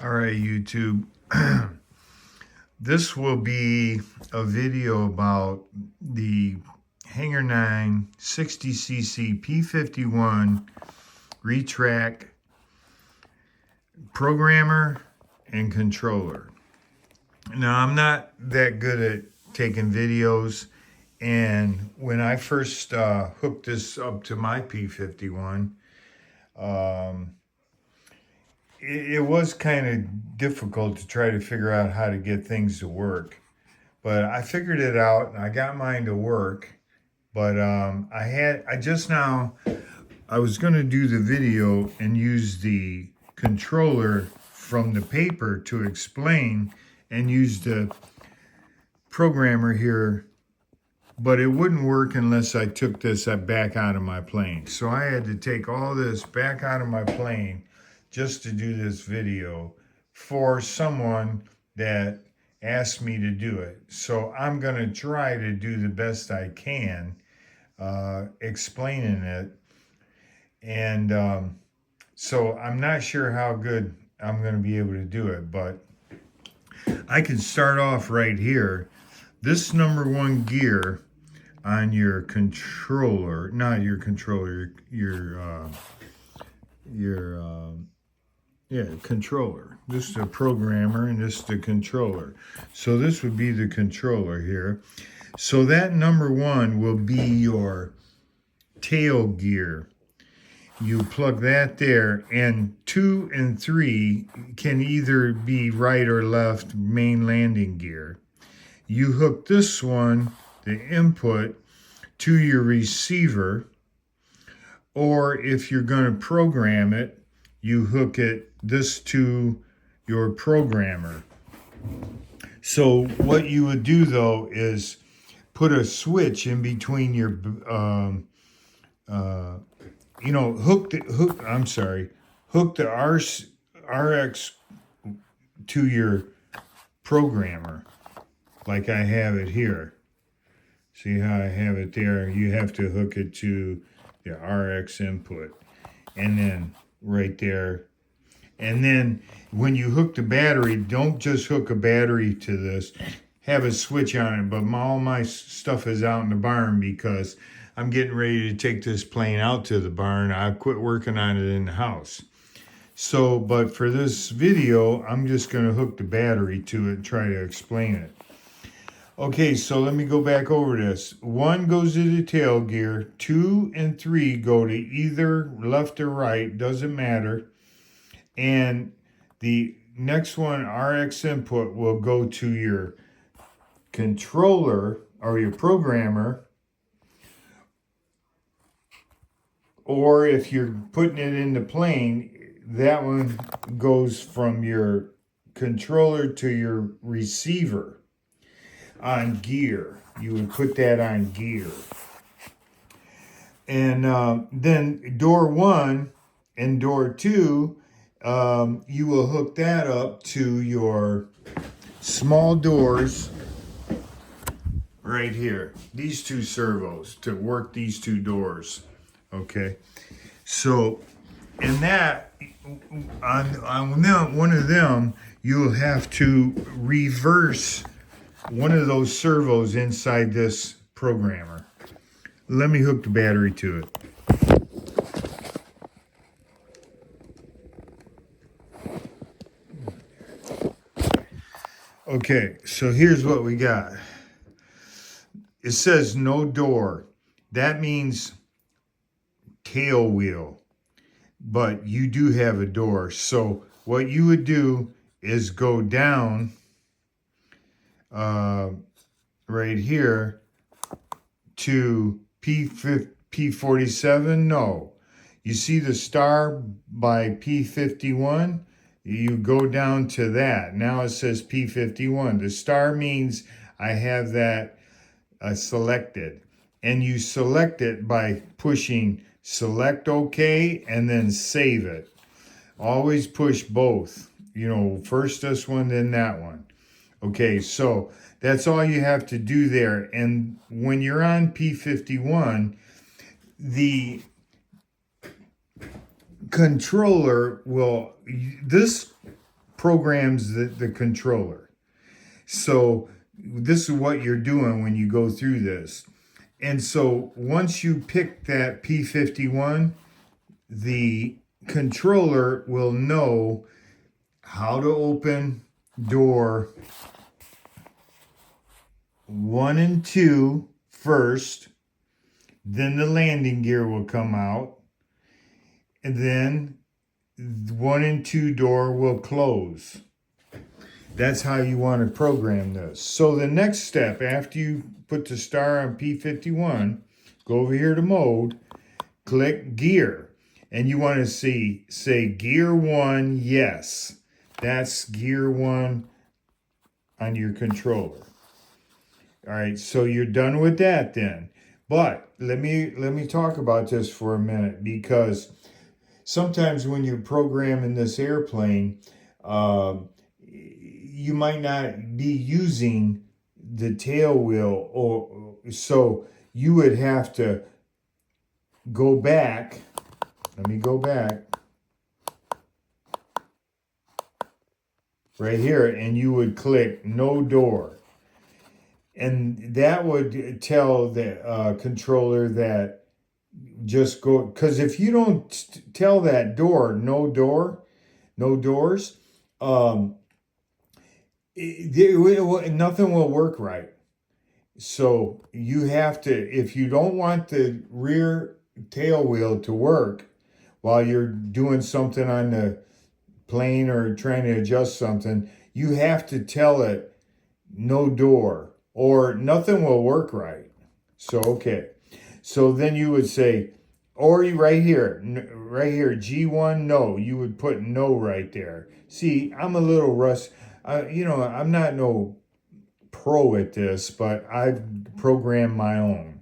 All right, YouTube. This will be a video about the Hanger 9 60cc P-51 retract programmer and controller. Now, I'm not that good at taking videos, and when I first hooked this up to my P-51, it was kind of difficult to try to figure out how to get things to work. But I figured it out and I got mine to work. But I was going to do the video and use the controller from the paper to explain and use the programmer here, but it wouldn't work unless I took this back out of my plane. So I had to take all this back out of my plane just to do this video for someone that asked me to do it. So I'm going to try to do the best I can explaining it. And so I'm not sure how good I'm going to be able to do it, but I can start off right here. This number one gear on your controller, not your controller, your controller. This is the programmer and this is the controller. So this would be the controller here. So that number one will be your tail gear. You plug that there, and 2 and 3 can either be right or left main landing gear. You hook this one, the input, to your receiver, or if you're going to program it, you hook this to your programmer. So what you would do though is put a switch in between your, hook the RX to your programmer, like I have it here. See how I have it there? You have to hook it to the RX input, and then right there. And then when you hook the battery, don't just hook a battery to this, have a switch on it. But all my stuff is out in the barn because I'm getting ready to take this plane out to the barn. I quit working on it in the house. So, but for this video, I'm just going to hook the battery to it and try to explain it. Okay, so let me go back over this. 1 goes to the tail gear. 2 and 3 go to either left or right, doesn't matter. And the next one, RX input, will go to your controller or your programmer. Or if you're putting it in the plane, that one goes from your controller to your receiver. On gear, you would put that on gear. And then door 1 and door 2, you will hook that up to your small doors right here. These 2 servos to work these 2 doors. Okay, so in that, on one of them, you'll have to reverse one of those servos inside this programmer. Let me hook the battery to it. Okay, so here's what we got. It says no door. That means tail wheel, but you do have a door. So what you would do is go down right here to P-47. No, you see the star by P-51? You go down to that. Now it says P-51. The star means I have that selected, and you select it by pushing select OK and then save it. Always push both, first this one, then that one. Okay, so that's all you have to do there. And when you're on P-51, the controller will, this programs the controller. So this is what you're doing when you go through this. And so once you pick that P-51, the controller will know how to open door 1 and 2 first, then the landing gear will come out, and then 1 and 2 door will close. That's how you want to program this. So the next step, after you put the star on P-51, go over here to mode, click gear, and you want to say gear 1, yes. That's gear 1 on your controller. All right, so you're done with that then. But let me talk about this for a minute, because sometimes when you're programming this airplane, you might not be using the tail wheel, or so you would have to go back. Let me go back right here, and you would click no door. And that would tell the controller that just go, because if you don't tell that door, no doors, nothing will work right. So you have to, if you don't want the rear tail wheel to work while you're doing something on the plane or trying to adjust something, you have to tell it no door, or nothing will work right. So, okay. So then you would say, or right here, G1, no. You would put no right there. See, I'm a little rust. I'm not no pro at this, but I've programmed my own.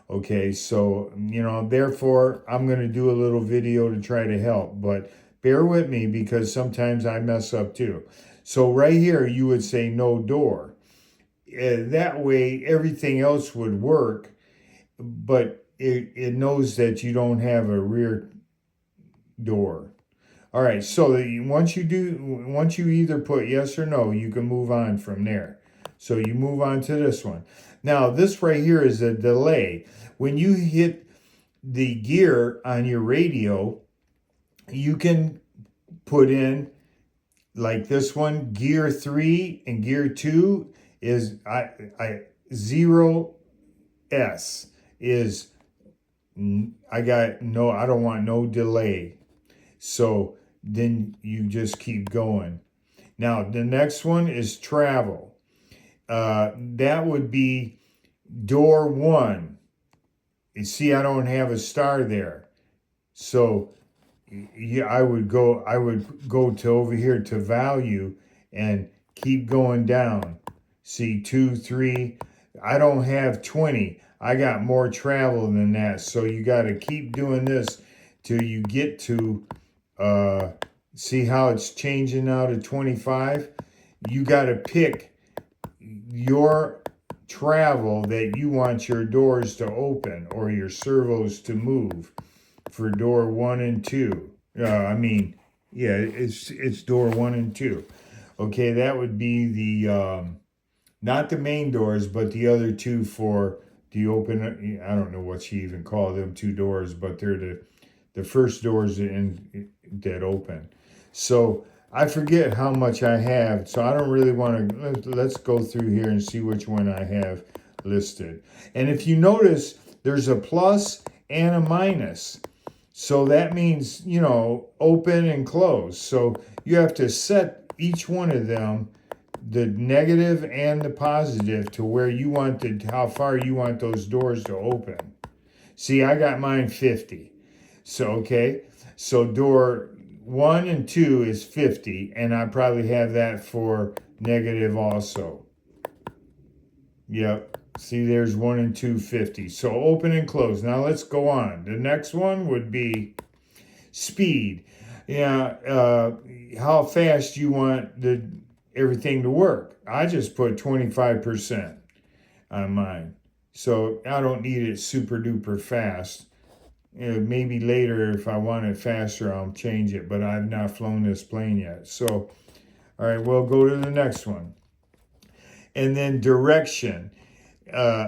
Okay, so, therefore, I'm going to do a little video to try to help. But bear with me, because sometimes I mess up too. So right here, you would say no door. That way, everything else would work, but it knows that you don't have a rear door. All right, so once you either put yes or no, you can move on from there. So you move on to this one. Now, this right here is a delay. When you hit the gear on your radio, you can put in, like this one, gear 3 and gear 2 is 0S is, I don't want no delay. So then you just keep going. Now the next one is travel. That would be door 1. You see, I don't have a star there. So yeah, I would go to over here to value and keep going down. See, 2, 3. I don't have 20. I got more travel than that. So you got to keep doing this till you get to, see how it's changing now to 25? You got to pick your travel that you want your doors to open or your servos to move for door 1 and 2. It's door 1 and 2. Okay, that would be the, not the main doors, but the other 2 for the open. I don't know what you even call them 2 doors, but they're the first doors that open. So I forget how much I have, so I don't really want to. Let's go through here and see which one I have listed. And if you notice, there's a plus and a minus. So that means, open and close. So you have to set each one of them, the negative and the positive, to where you want how far you want those doors to open. See, I got mine 50. So, okay. So door 1 and 2 is 50, and I probably have that for negative also. Yep. See, there's 1 and 2, 50. So open and close. Now let's go on. The next one would be speed. How fast you want everything to work. I just put 25% on mine. So I don't need it super duper fast. Maybe later, if I want it faster, I'll change it, but I've not flown this plane yet. So All right, we'll go to the next one. And then direction.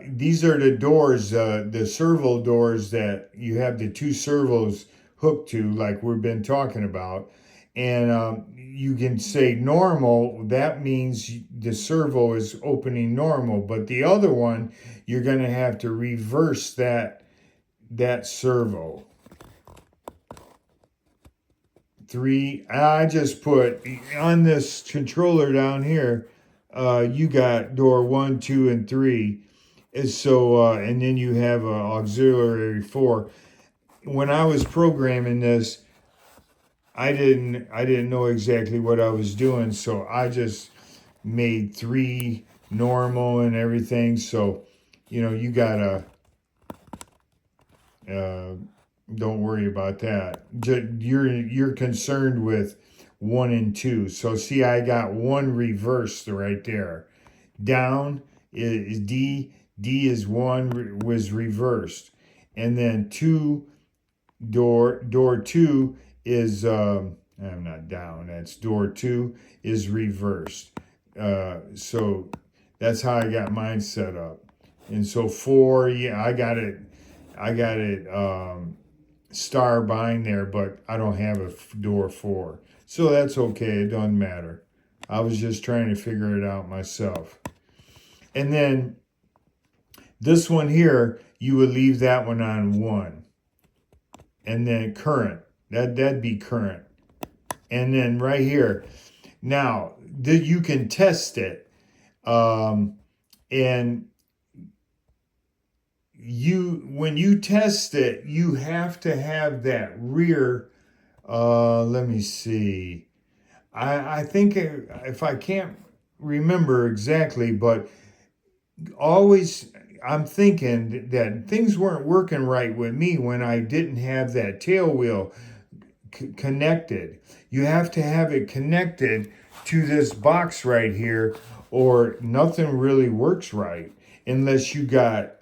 These are the doors, the servo doors that you have the two servos hooked to, like we've been talking about. And you can say normal, that means the servo is opening normal. But the other one, you're going to have to reverse that servo. 3, I just put on this controller down here, you got door 1, 2, and 3. And so, and then you have an auxiliary 4. When I was programming this, I didn't know exactly what I was doing, so I just made 3 normal and everything. So, you gotta don't worry about that. You're concerned with 1 and 2. So see, I got 1 reversed right there. Down is D. D is 1 was reversed, and then 2 door 2 is I'm not down. That's door 2 is reversed. So that's how I got mine set up. And so 4, yeah, I got it star bind there, but I don't have a door 4. So that's okay, it doesn't matter. I was just trying to figure it out myself. And then this one here, you would leave that one on 1. And then current, that'd be current. And then right here, now you can test it. And when you test it, you have to have that rear, let me see. I think if I can't remember exactly, but always I'm thinking that things weren't working right with me when I didn't have that tail wheel connected. You have to have it connected to this box right here, or nothing really works right unless you got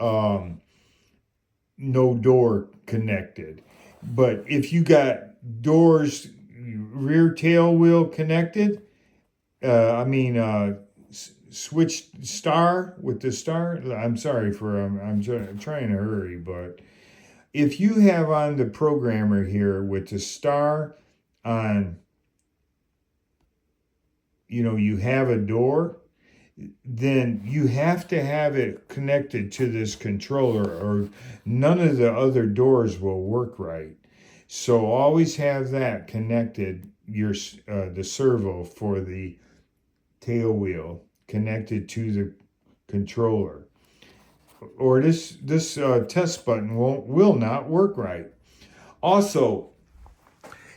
no door connected. But if you got doors, rear tail wheel connected, switch star with the star. I'm sorry for I'm trying to hurry, but if you have on the programmer here with the star on, you have a door, then you have to have it connected to this controller, or none of the other doors will work right. So always have that connected, the servo for the tail wheel connected to the controller, or this test button will not work right. Also,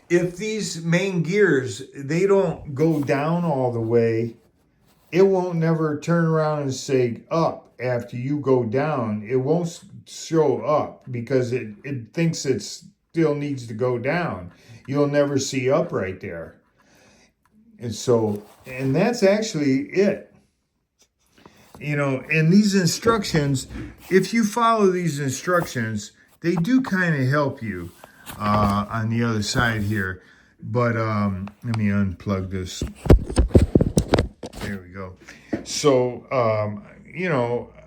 if these main gears, they don't go down all the way, it won't never turn around and say up after you go down. It won't show up because it thinks it still needs to go down. You'll never see up right there. And that's actually it. And these instructions, if you follow these instructions, they do kind of help you on the other side here. But let me unplug this. There we go. So,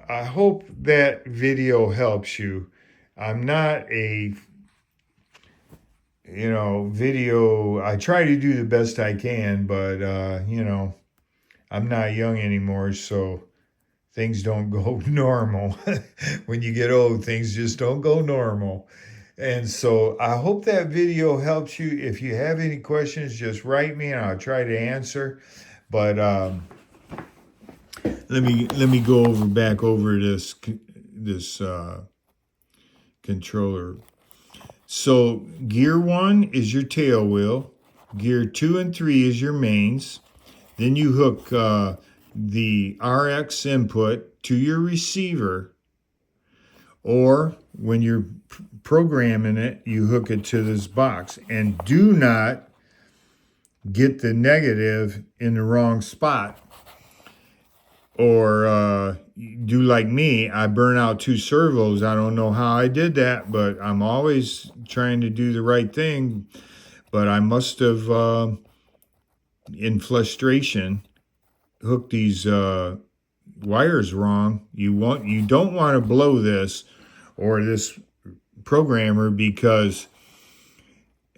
I hope that video helps you. I'm not a, I try to do the best I can, but, I'm not young anymore, so things don't go normal. When you get old, things just don't go normal. And so I hope that video helps you. If you have any questions, just write me and I'll try to answer. But let me go back over this controller. So gear 1 is your tail wheel. Gear 2 and 3 is your mains. Then you hook the RX input to your receiver, or when you're programming it, you hook it to this box. And do not get the negative in the wrong spot, or do like me, I burn out 2 servos. I don't know how I did that, but I'm always trying to do the right thing. But I must have in frustration, hook these wires wrong. You don't want to blow this or this programmer, because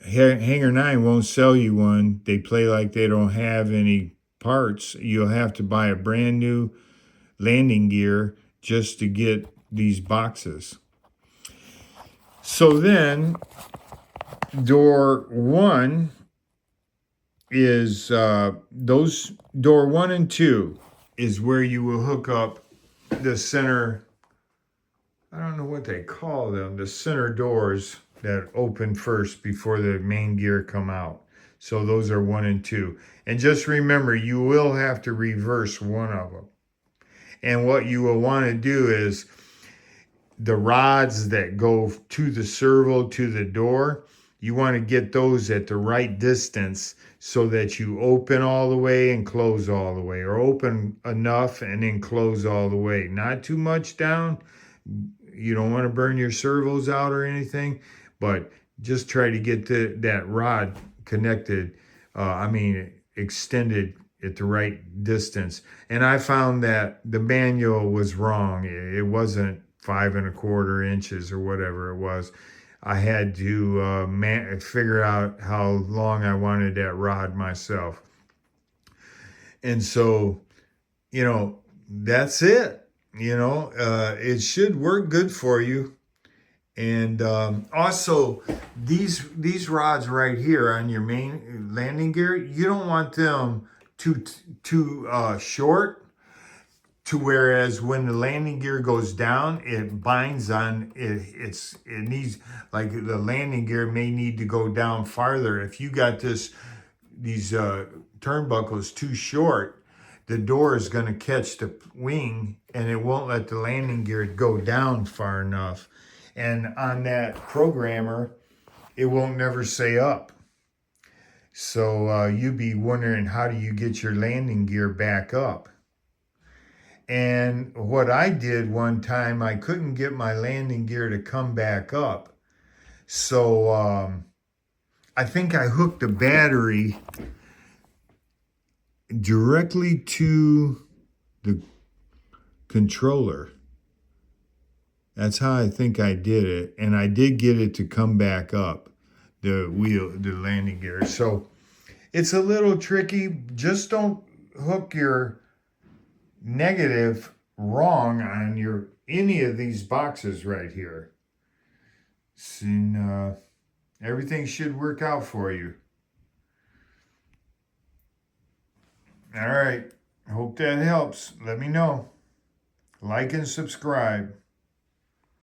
Hanger 9 won't sell you one. They play like they don't have any parts. You'll have to buy a brand new landing gear just to get these boxes. So then door 1 is those door 1 and 2 is where you will hook up the center, I don't know what they call them, the center doors that open first before the main gear come out. So those are 1 and 2. And just remember, you will have to reverse one of them. And what you will want to do is the rods that go to the servo, to the door, you want to get those at the right distance so that you open all the way and close all the way, or open enough and then close all the way. Not too much down. You don't want to burn your servos out or anything, but just try to get that rod connected, extended at the right distance. And I found that the manual was wrong. It wasn't 5 1/4 inches or whatever it was. I had to figure out how long I wanted that rod myself. And so, that's it. It should work good for you. And also, these rods right here on your main landing gear, you don't want them too short, to whereas when the landing gear goes down, it binds on it. It needs, like, the landing gear may need to go down farther. If you got these turnbuckles too short, the door is going to catch the wing and it won't let the landing gear go down far enough. And on that programmer, it won't never say up. So you'd be wondering, how do you get your landing gear back up? And what I did one time, I couldn't get my landing gear to come back up. So I think I hooked the battery directly to the controller. That's how I think I did it. And I did get it to come back up, the landing gear. So it's a little tricky. Just don't hook your negative wrong on any of these boxes right here. And everything should work out for you. All right. Hope that helps. Let me know. Like and subscribe.